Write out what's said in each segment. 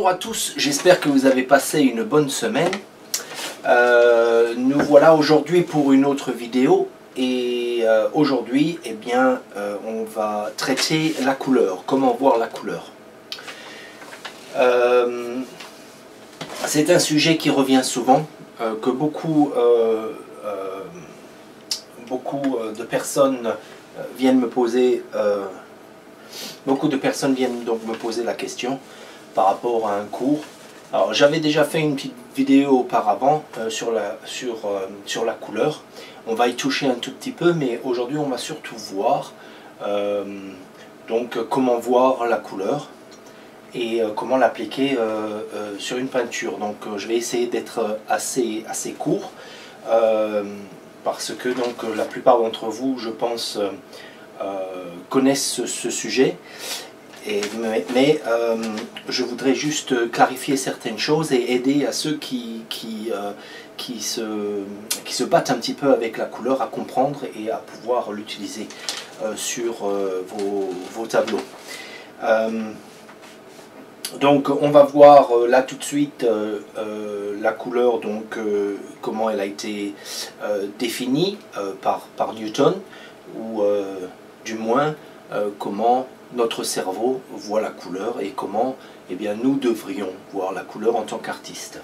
Bonjour à tous, j'espère que vous avez passé une bonne semaine. Nous voilà aujourd'hui pour une autre vidéo et aujourd'hui on va traiter la couleur, comment voir la couleur. C'est un sujet qui revient souvent, que beaucoup de personnes viennent me poser. Beaucoup de personnes viennent donc me poser la question par rapport à un cours. Alors j'avais déjà fait une petite vidéo auparavant sur la couleur. On va y toucher un tout petit peu, mais aujourd'hui on va surtout voir donc comment voir la couleur et comment l'appliquer sur une peinture. Donc je vais essayer d'être assez court parce que donc la plupart d'entre vous, je pense, connaissent ce sujet. Mais je voudrais juste clarifier certaines choses et aider à ceux qui se battent un petit peu avec la couleur à comprendre et à pouvoir l'utiliser sur vos tableaux. Donc on va voir là tout de suite la couleur, donc comment elle a été définie par Newton, ou du moins comment notre cerveau voit la couleur et comment nous devrions voir la couleur en tant qu'artiste.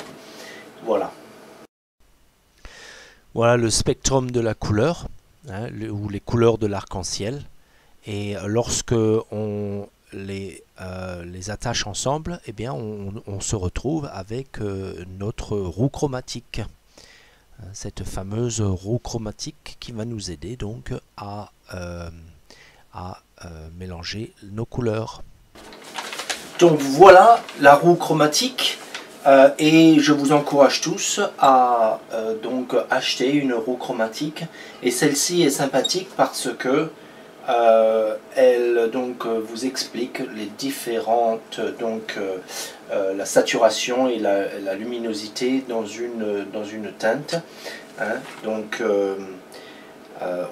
Voilà. Voilà le spectrum de la couleur, hein, ou les couleurs de l'arc-en-ciel. Et lorsque on les attache ensemble, on se retrouve avec notre roue chromatique. Cette fameuse roue chromatique qui va nous aider donc à mélanger nos couleurs. Donc voilà la roue chromatique et je vous encourage tous à donc acheter une roue chromatique, et celle-ci est sympathique parce que elle donc vous explique les différentes la saturation et la luminosité dans une teinte, hein. Donc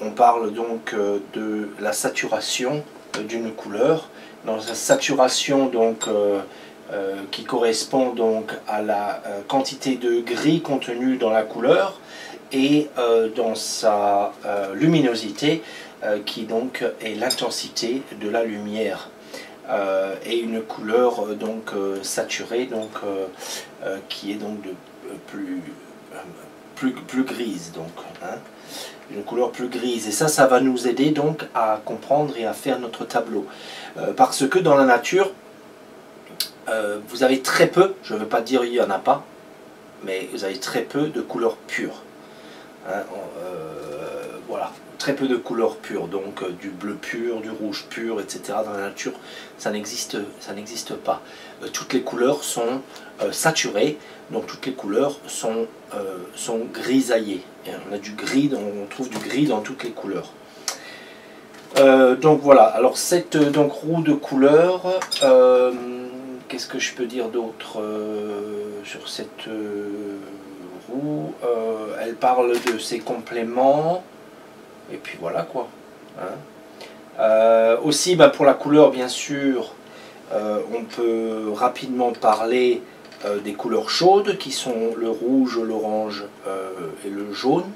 on parle donc de la saturation d'une couleur. Dans la saturation donc qui correspond donc à la quantité de gris contenue dans la couleur, et dans sa luminosité qui donc est l'intensité de la lumière. Et une couleur donc saturée, donc qui est donc de plus grise, donc, hein, une couleur plus grise. Et ça va nous aider donc à comprendre et à faire notre tableau, parce que dans la nature vous avez très peu, je ne veux pas dire il n'y en a pas, mais vous avez très peu de couleurs pures, hein. Voilà, très peu de couleurs pures, donc du bleu pur, du rouge pur, etc. Dans la nature, ça n'existe pas. Toutes les couleurs sont saturées, donc toutes les couleurs sont grisaillées. Et on a du gris, on trouve du gris dans toutes les couleurs. Donc voilà, alors cette roue de couleurs, qu'est-ce que je peux dire d'autre sur cette roue? Elle parle de ses compléments. Et puis voilà quoi, hein. Aussi pour la couleur, bien sûr, on peut rapidement parler des couleurs chaudes qui sont le rouge, l'orange et le jaune,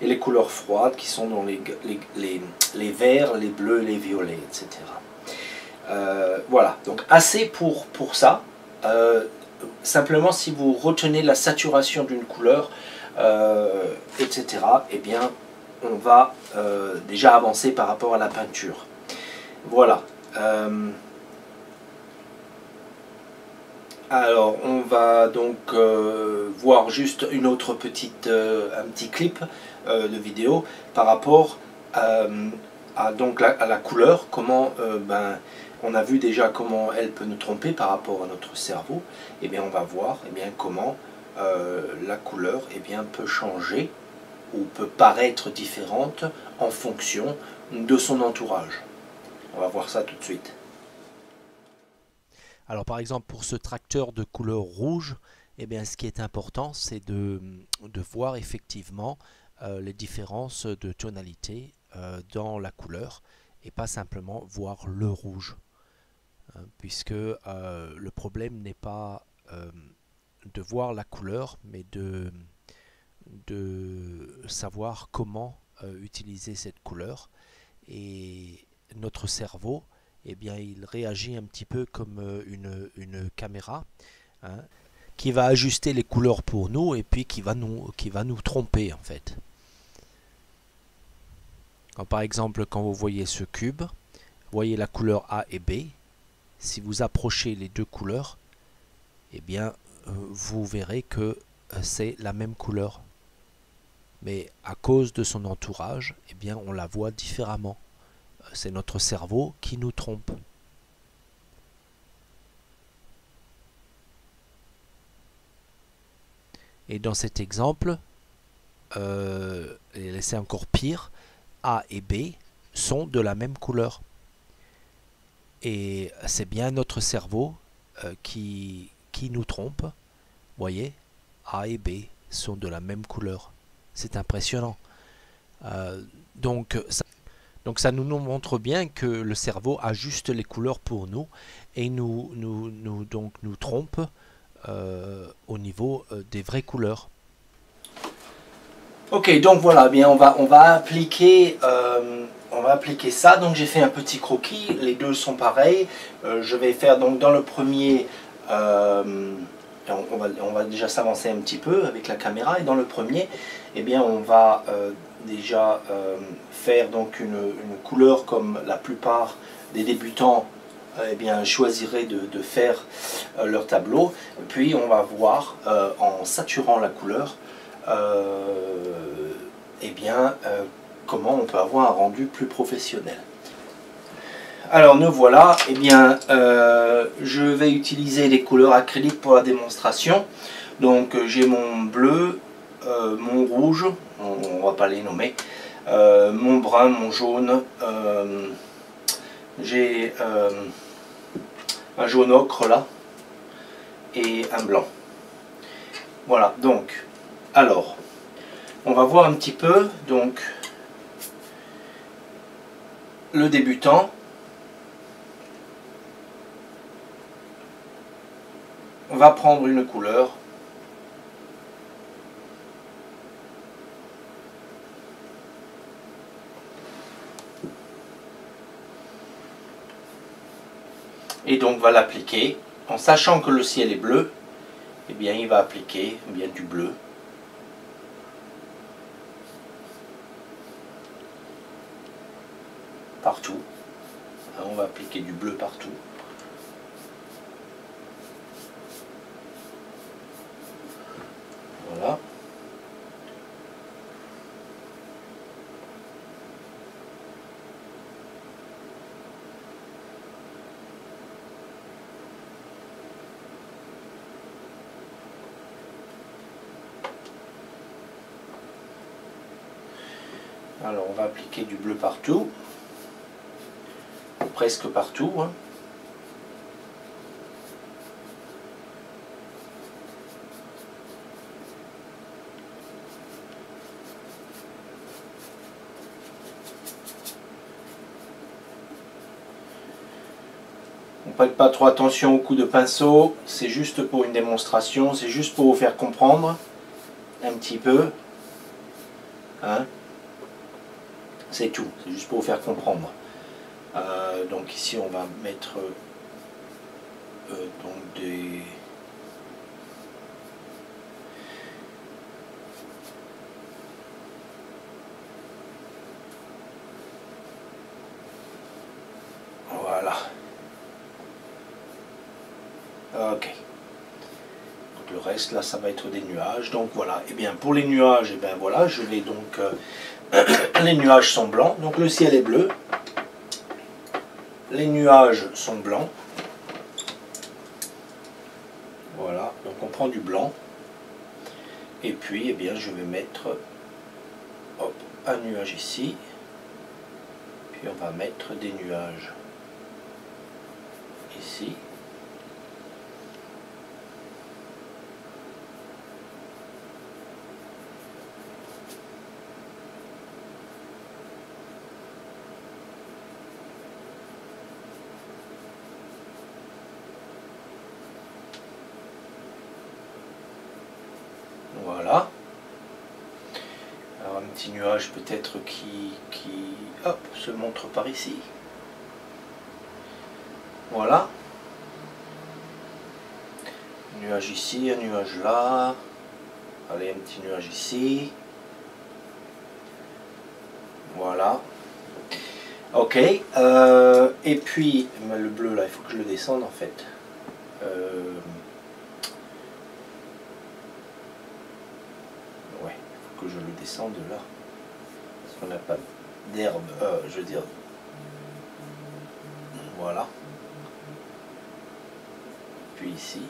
et les couleurs froides qui sont dans les verts, les bleus, les violets, etc. Voilà, donc assez pour ça. Simplement, si vous retenez la saturation d'une couleur, etc., on va déjà avancer par rapport à la peinture. Voilà. Alors, on va donc voir juste une autre un petit clip de vidéo par rapport à la couleur. Comment, on a vu déjà comment elle peut nous tromper par rapport à notre cerveau. Et bien, on va voir comment la couleur peut changer ou peut paraître différente en fonction de son entourage. On va voir ça tout de suite. Alors par exemple, pour ce tracteur de couleur rouge, ce qui est important, c'est de voir effectivement les différences de tonalité dans la couleur, et pas simplement voir le rouge, hein, puisque le problème n'est pas de voir la couleur, mais de savoir comment utiliser cette couleur. Et notre cerveau, eh bien, il réagit un petit peu comme une caméra, hein, qui va ajuster les couleurs pour nous et puis qui va nous tromper en fait. Quand, par exemple, quand vous voyez ce cube, voyez la couleur A et B. Si vous approchez les deux couleurs, eh bien, vous verrez que c'est la même couleur. Mais à cause de son entourage, eh bien, on la voit différemment. C'est notre cerveau qui nous trompe. Et dans cet exemple, et c'est encore pire, A et B sont de la même couleur. Et c'est bien notre cerveau qui nous trompe. Vous voyez, A et B sont de la même couleur. C'est impressionnant. Donc ça nous montre bien que le cerveau ajuste les couleurs pour nous et nous trompe au niveau des vraies couleurs. Ok, donc voilà, bien on va appliquer ça. Donc j'ai fait un petit croquis, les deux sont pareils. Je vais faire donc dans le premier, on va déjà s'avancer un petit peu avec la caméra. Et dans le premier, eh bien on va déjà faire donc une couleur comme la plupart des débutants eh bien, choisiraient de faire leur tableau. Puis on va voir en saturant la couleur eh bien, comment on peut avoir un rendu plus professionnel. Alors nous voilà, eh bien, je vais utiliser les couleurs acryliques pour la démonstration. Donc j'ai mon bleu, mon rouge, on ne va pas les nommer, mon brun, mon jaune, j'ai un jaune ocre là, et un blanc. Voilà, donc, alors, on va voir un petit peu, donc, le débutant. On va prendre une couleur. Et donc va l'appliquer. En sachant que le ciel est bleu, eh bien il va appliquer eh bien, du bleu. Partout. On va appliquer du bleu partout. Voilà. Alors on va appliquer du bleu partout. Presque partout. Hein. Ne faites pas trop attention au coup de pinceau, c'est juste pour une démonstration, c'est juste pour vous faire comprendre un petit peu. Hein. C'est tout, c'est juste pour vous faire comprendre. Donc ici on va mettre donc des... Voilà. Ok. Donc le reste là ça va être des nuages. Donc voilà. Et bien pour les nuages, et bien voilà, je vais donc les nuages sont blancs, donc le ciel est bleu. Les nuages sont blancs. Voilà, donc on prend du blanc. Et puis, eh bien, je vais mettre hop, un nuage ici. Puis on va mettre des nuages ici. Voilà. Alors un petit nuage peut-être qui hop, se montre par ici. Voilà. Un nuage ici, un nuage là. Allez, un petit nuage ici. Voilà. Ok. Et puis, le bleu là, il faut que je le descende en fait. Ouais, il faut que je le descende là. Parce qu'on n'a pas d'herbe, je veux dire. Voilà. Puis ici.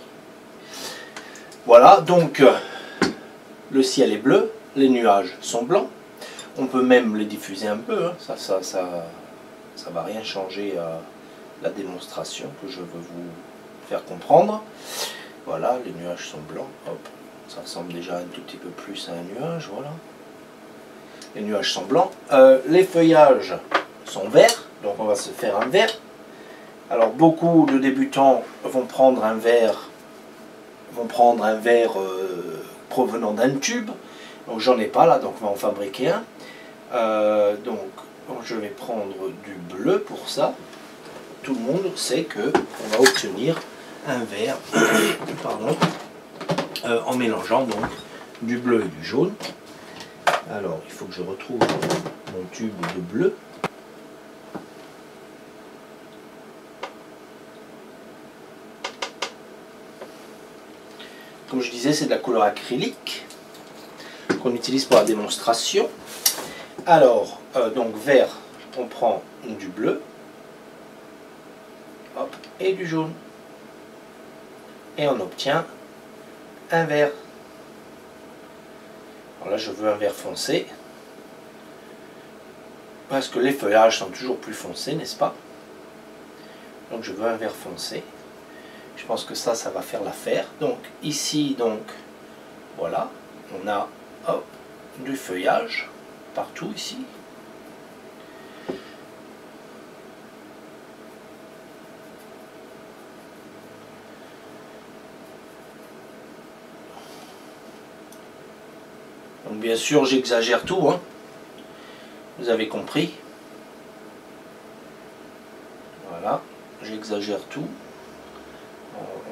Voilà, donc le ciel est bleu, les nuages sont blancs. On peut même les diffuser un peu, hein. Ça va rien changer à la démonstration que je veux vous faire comprendre. Voilà, les nuages sont blancs. Hop, ça ressemble déjà un tout petit peu plus à un nuage. Voilà. Les nuages sont blancs. Les feuillages sont verts, donc on va se faire un vert. Alors beaucoup de débutants vont prendre un verre provenant d'un tube. Donc j'en ai pas là, donc on va en fabriquer un. Donc je vais prendre du bleu pour ça. Tout le monde sait que on va obtenir un verre pardon, en mélangeant donc du bleu et du jaune. Alors il faut que je retrouve mon tube de bleu. Comme je disais, c'est de la couleur acrylique qu'on utilise pour la démonstration. Alors, donc vert, on prend du bleu, hop, et du jaune. Et on obtient un vert. Alors là, je veux un vert foncé, parce que les feuillages sont toujours plus foncés, n'est-ce pas? Donc je veux un vert foncé. Je pense que ça va faire l'affaire. Donc ici, donc, voilà, on a hop, du feuillage partout ici. Donc bien sûr, j'exagère tout, hein. Vous avez compris. Voilà, j'exagère tout.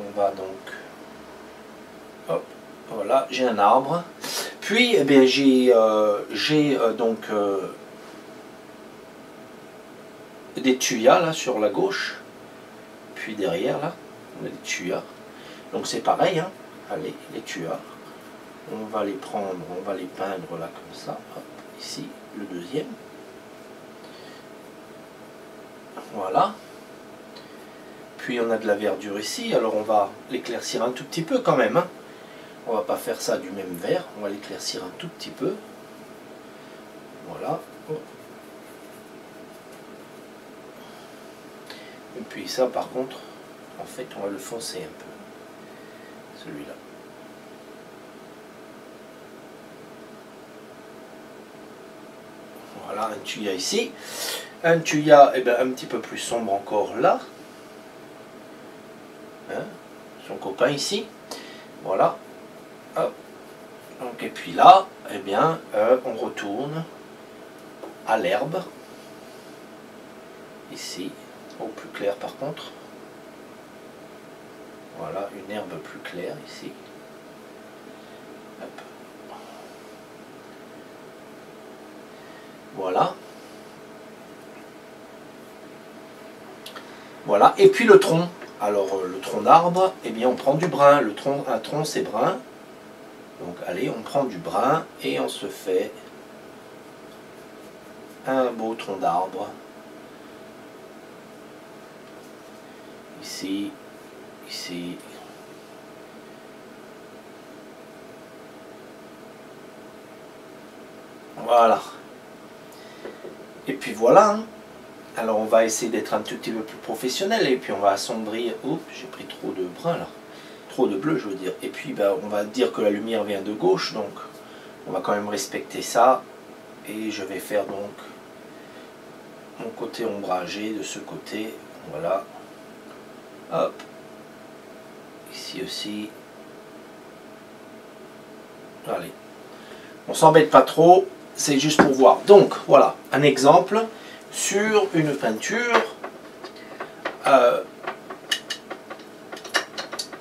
On va donc, hop, voilà, j'ai un arbre. Puis, eh bien, j'ai donc des tuyas là sur la gauche. Puis derrière là, on a des tuyas. Donc c'est pareil, hein. Allez, les tuyas. On va les prendre, on va les peindre là comme ça. Hop, ici, le deuxième. Voilà. Puis on a de la verdure ici, alors on va l'éclaircir un tout petit peu quand même, hein. On va pas faire ça du même vert, on va l'éclaircir un tout petit peu. Voilà. Et puis ça par contre, en fait on va le foncer un peu, celui-là. Voilà, un tuya ici. Un tuya eh ben, un petit peu plus sombre encore là. Hein, son copain ici. Voilà. Hop. Donc, et puis là, eh bien, on retourne à l'herbe. Ici, au plus clair par contre. Voilà, une herbe plus claire ici. Hop. Voilà. Voilà. Et puis le tronc. Alors le tronc d'arbre, eh bien on prend du brun. Un tronc c'est brun. Donc allez, on prend du brun et on se fait un beau tronc d'arbre. Ici, ici. Voilà. Et puis voilà. Hein. Alors on va essayer d'être un tout petit peu plus professionnel et puis on va assombrir. Oups, j'ai pris trop de brun là. Trop de bleu je veux dire. Et puis ben, on va dire que la lumière vient de gauche, donc on va quand même respecter ça. Et je vais faire donc mon côté ombragé de ce côté. Voilà. Hop. Ici aussi. Allez, on s'embête pas trop, c'est juste pour voir. Donc voilà, un exemple sur une peinture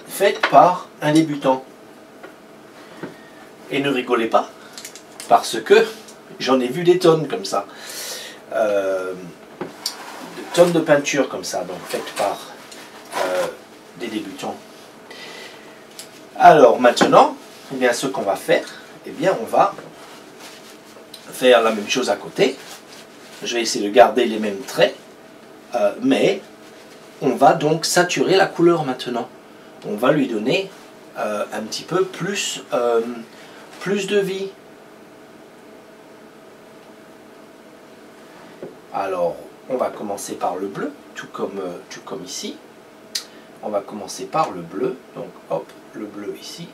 faite par un débutant. Et ne rigolez pas, parce que j'en ai vu des tonnes comme ça. Des tonnes de peinture comme ça, donc faites par des débutants. Alors maintenant, eh bien, ce qu'on va faire, eh bien, on va faire la même chose à côté. Je vais essayer de garder les mêmes traits, mais on va donc saturer la couleur maintenant. On va lui donner un petit peu plus, plus de vie. Alors, on va commencer par le bleu, tout comme ici. On va commencer par le bleu. Donc, hop, le bleu ici.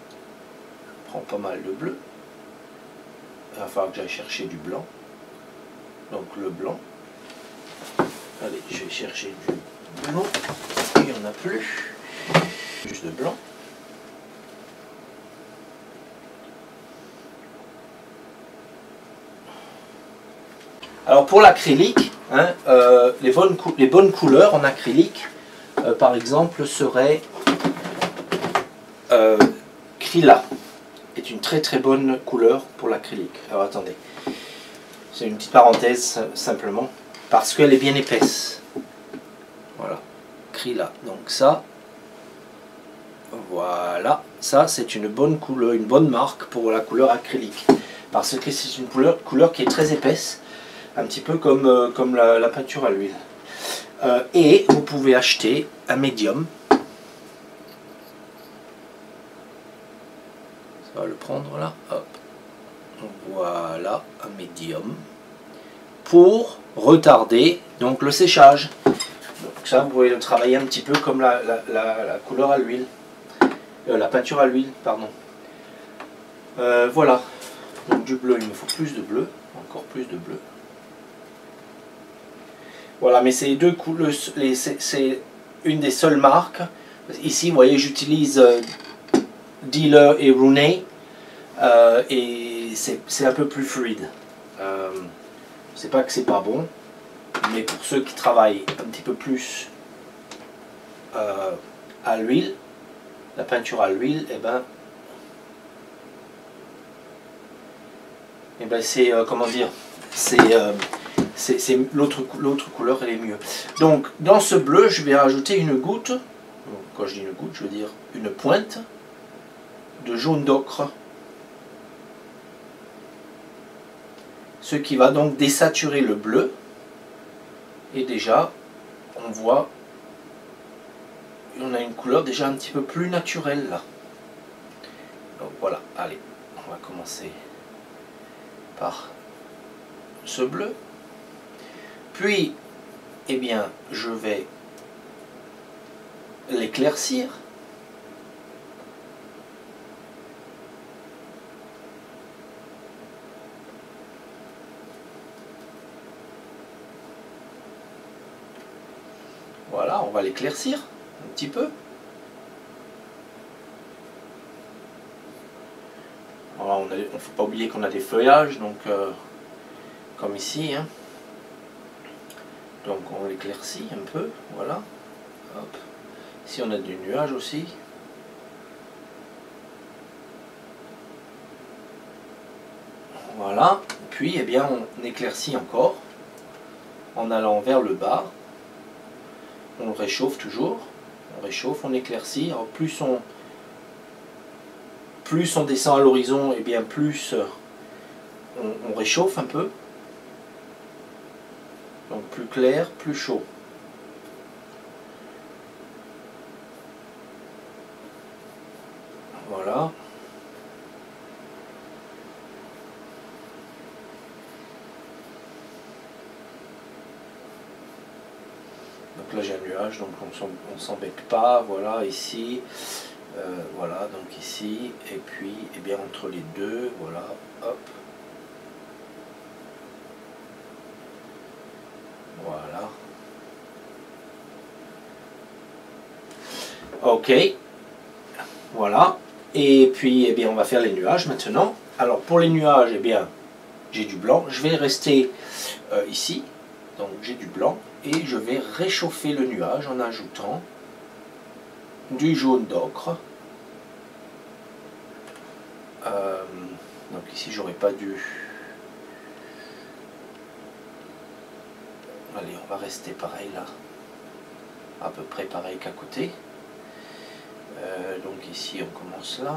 Je prends pas mal de bleu. Il va falloir que j'aille chercher du blanc. Donc, le blanc. Allez, je vais chercher du blanc. Il n'y en a plus. Juste de blanc. Alors pour l'acrylique, hein, les bonnes couleurs en acrylique, par exemple, seraient Krila, est une très très bonne couleur pour l'acrylique. Alors attendez, c'est une petite parenthèse simplement, parce qu'elle est bien épaisse. Voilà, Krila. Donc ça, voilà, ça c'est une bonne couleur, une bonne marque pour la couleur acrylique, parce que c'est une couleur qui est très épaisse. Un petit peu comme la peinture à l'huile. Et vous pouvez acheter un médium. Ça va le prendre là. Hop. Voilà, un médium. Pour retarder donc le séchage. Donc ça, vous pouvez le travailler un petit peu comme la couleur à l'huile. La peinture à l'huile, pardon. Voilà. Donc du bleu, il me faut plus de bleu. Encore plus de bleu. Voilà, mais c'est deux couleurs, c'est une des seules marques. Ici, vous voyez, j'utilise Dealer et Rooney, et c'est un peu plus fluide. C'est pas que c'est pas bon, mais pour ceux qui travaillent un petit peu plus à l'huile, la peinture à l'huile, et ben c'est comment dire, c'est l'autre couleur, elle est mieux. Donc dans ce bleu, je vais rajouter une goutte. Donc, quand je dis une goutte, je veux dire une pointe de jaune d'ocre, ce qui va donc désaturer le bleu. Et déjà, on voit, on a une couleur déjà un petit peu plus naturelle là. Donc voilà, allez, on va commencer par ce bleu. Puis, eh bien, je vais l'éclaircir. Voilà, on va l'éclaircir un petit peu. Alors, il ne faut pas oublier qu'on a des feuillages, donc comme ici, hein. Donc on l'éclaircit un peu, voilà. Hop. Ici on a du nuage aussi. Voilà. Puis eh bien on éclaircit encore en allant vers le bas. On le réchauffe toujours. On réchauffe, on éclaircit. Alors plus on descend à l'horizon, et bien plus on réchauffe un peu. Donc plus clair, plus chaud. Voilà. Donc là j'ai un nuage, donc on ne s'embête pas. Voilà, ici. Voilà, donc ici. Et puis, eh bien entre les deux, voilà, hop. Voilà. Ok. Voilà. Et puis, eh bien, on va faire les nuages maintenant. Alors, pour les nuages, eh bien, j'ai du blanc. Je vais rester ici. Donc, j'ai du blanc. Et je vais réchauffer le nuage en ajoutant du jaune d'ocre. Donc ici, j'aurais pas dû... Allez, on va rester pareil là. À peu près pareil qu'à côté. Donc ici, on commence là.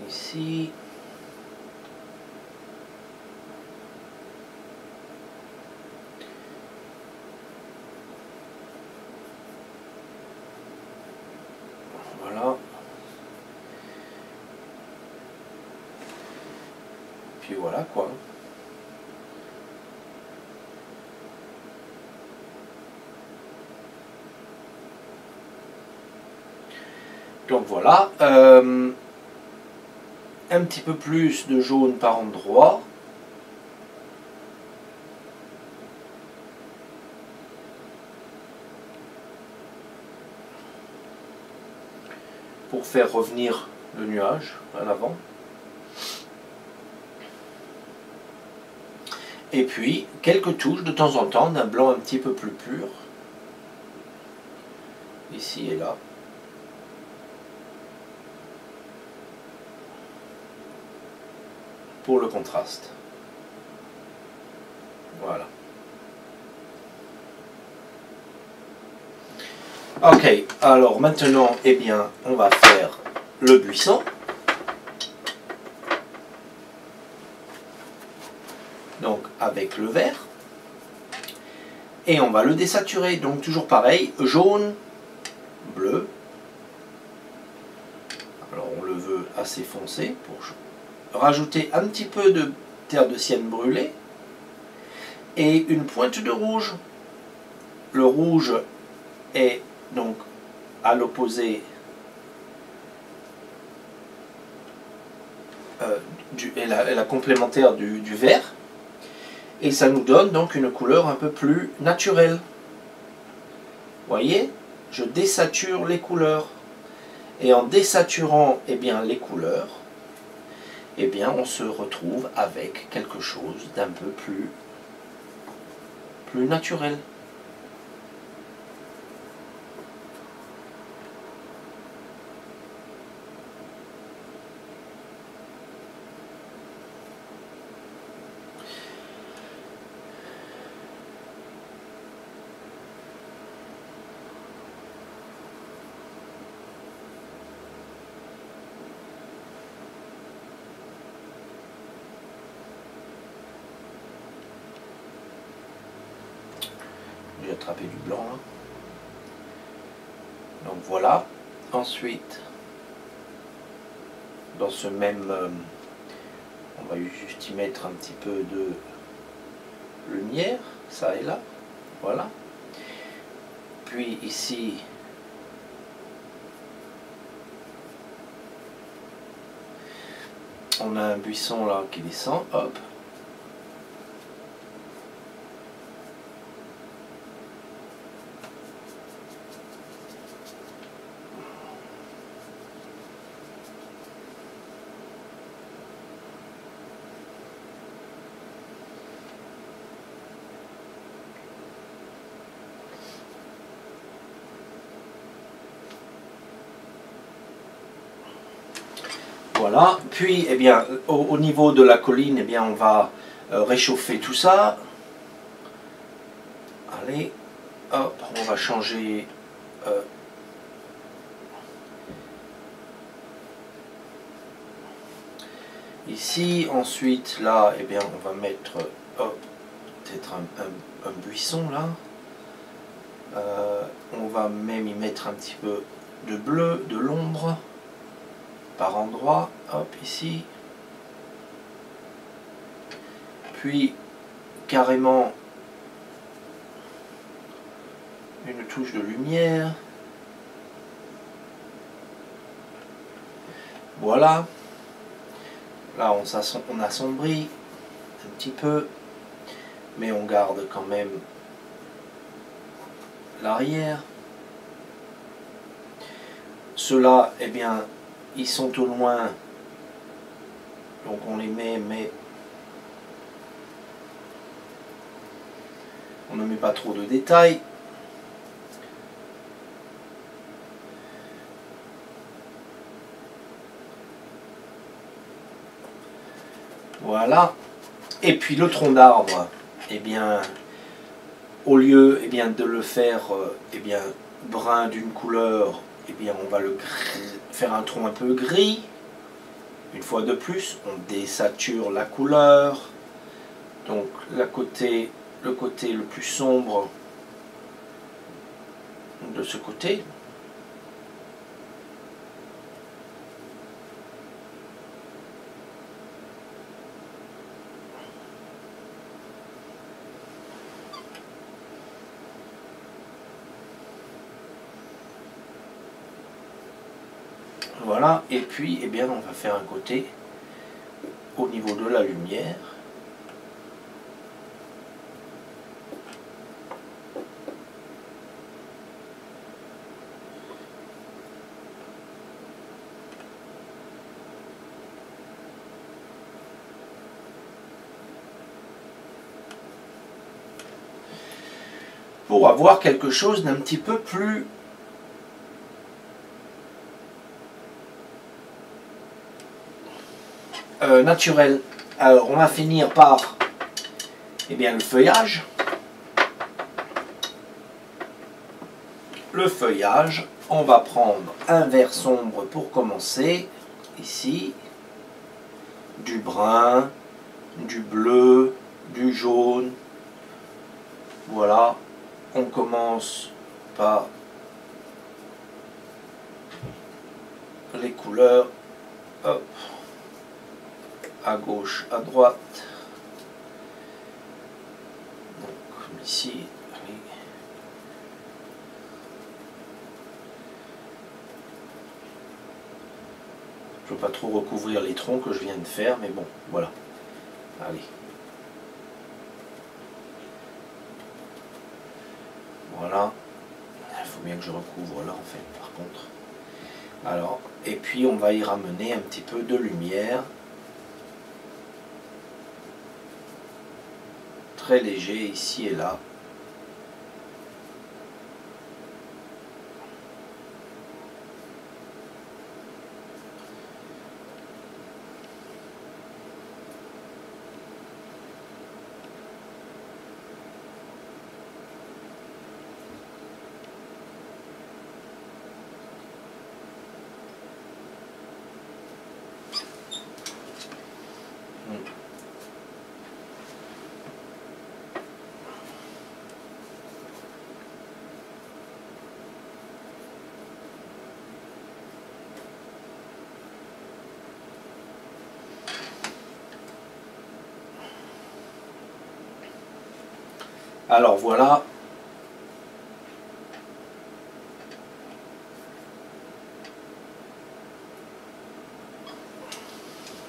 Ici. Voilà. Puis voilà quoi. Donc voilà. Un petit peu plus de jaune par endroit. Pour faire revenir le nuage à l'avant. Et puis, quelques touches de temps en temps d'un blanc un petit peu plus pur. Ici et là. Pour le contraste. Voilà. Ok, alors maintenant, eh bien, on va faire le buisson. Donc, avec le vert. Et on va le désaturer. Donc, toujours pareil, jaune, bleu. Alors, on le veut assez foncé pour rajouter un petit peu de terre de sienne brûlée. Et une pointe de rouge. Le rouge est donc à l'opposé et la complémentaire du vert. Et ça nous donne donc une couleur un peu plus naturelle. Vous voyez, je désature les couleurs. Et en désaturant eh bien, les couleurs, eh bien, on se retrouve avec quelque chose d'un peu plus naturel. J'ai attrapé du blanc là. Donc voilà. Ensuite, dans ce même... on va juste y mettre un petit peu de lumière, ça et là. Voilà. Puis ici, on a un buisson là qui descend, hop. Voilà, puis eh bien, au niveau de la colline, eh bien, on va réchauffer tout ça. Allez, hop, on va changer ici. Ensuite, là, eh bien, on va mettre peut-être un buisson là. On va même y mettre un petit peu de bleu, de l'ombre. Par endroit, hop, ici. Puis, carrément, une touche de lumière. Voilà. Là, on assombrit un petit peu, mais on garde quand même l'arrière. Ceux-là, eh bien, ils sont au loin, donc on les met, mais on ne met pas trop de détails. Voilà. Et puis le tronc d'arbre, eh bien, au lieu de le faire brun d'une couleur, eh bien, on va faire un tronc un peu gris. Une fois de plus, on désature la couleur. Donc le côté le plus sombre de ce côté. Voilà, et puis eh bien, on va faire un côté au niveau de la lumière. Pour avoir quelque chose d'un petit peu plus naturel. Alors on va finir par le feuillage. Le feuillage, on va prendre un vert sombre pour commencer, ici, du brun, du bleu, du jaune. Voilà, on commence par les couleurs, hop, à gauche, à droite, donc comme ici, allez. Je ne veux pas trop recouvrir les troncs que je viens de faire, mais bon, voilà, allez. Voilà, il faut bien que je recouvre là en fait par contre. Alors, et puis on va y ramener un petit peu de lumière. Très léger ici et là. Alors voilà.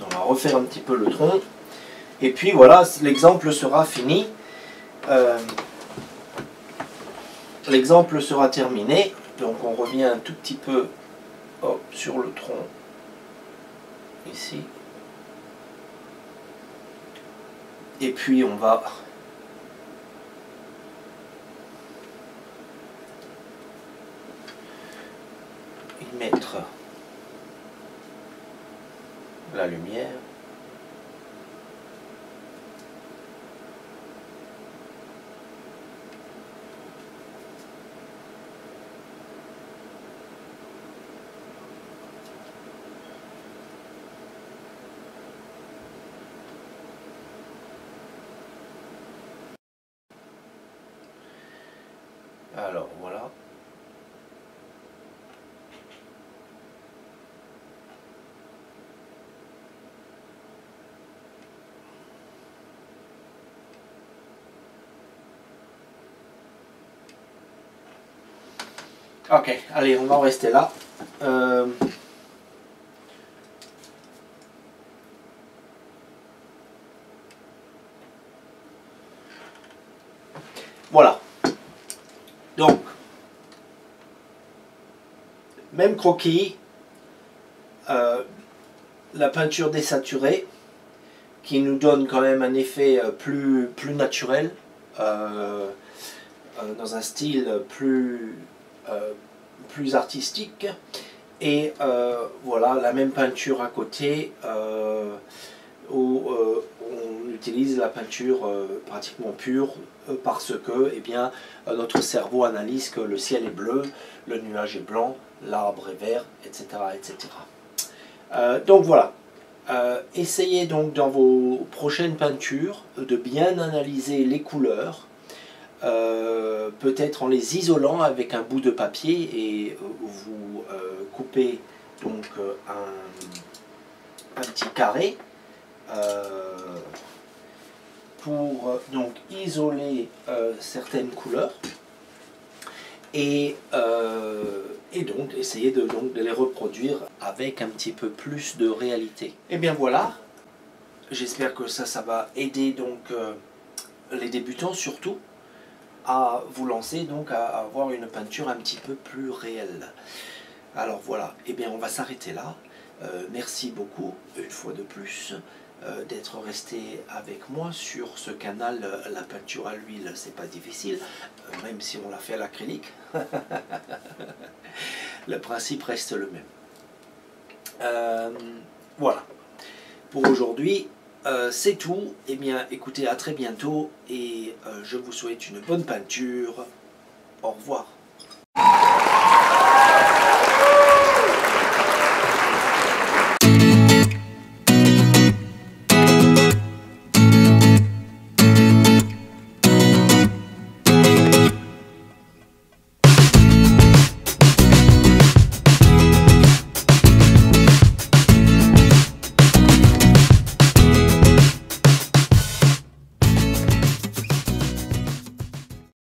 On va refaire un petit peu le tronc. Et puis voilà, l'exemple sera fini. L'exemple sera terminé. Donc on revient un tout petit peu hop, sur le tronc. Ici. Et puis on va y mettre la lumière. Alors voilà. Ok, allez, on va en rester là. Voilà. Donc, même croquis, la peinture désaturée, qui nous donne quand même un effet plus naturel, dans un style plus artistique. Et voilà, la même peinture à côté, où on utilise la peinture pratiquement pure, parce que eh bien, notre cerveau analyse que le ciel est bleu, le nuage est blanc, l'arbre est vert, etc. etc. Donc voilà. Essayez donc dans vos prochaines peintures de bien analyser les couleurs, peut-être en les isolant avec un bout de papier, et vous coupez donc un petit carré pour donc isoler certaines couleurs, et donc essayer de les reproduire avec un petit peu plus de réalité. Et bien voilà, j'espère que ça va aider donc les débutants surtout à vous lancer, donc à avoir une peinture un petit peu plus réelle. Alors voilà, et bien on va s'arrêter là. Merci beaucoup une fois de plus d'être resté avec moi sur ce canal. La peinture à l'huile, c'est pas difficile, même si on l'a fait à l'acrylique. Le principe reste le même. Voilà, pour aujourd'hui c'est tout. Et bien écoutez, à très bientôt, et je vous souhaite une bonne peinture. Au revoir.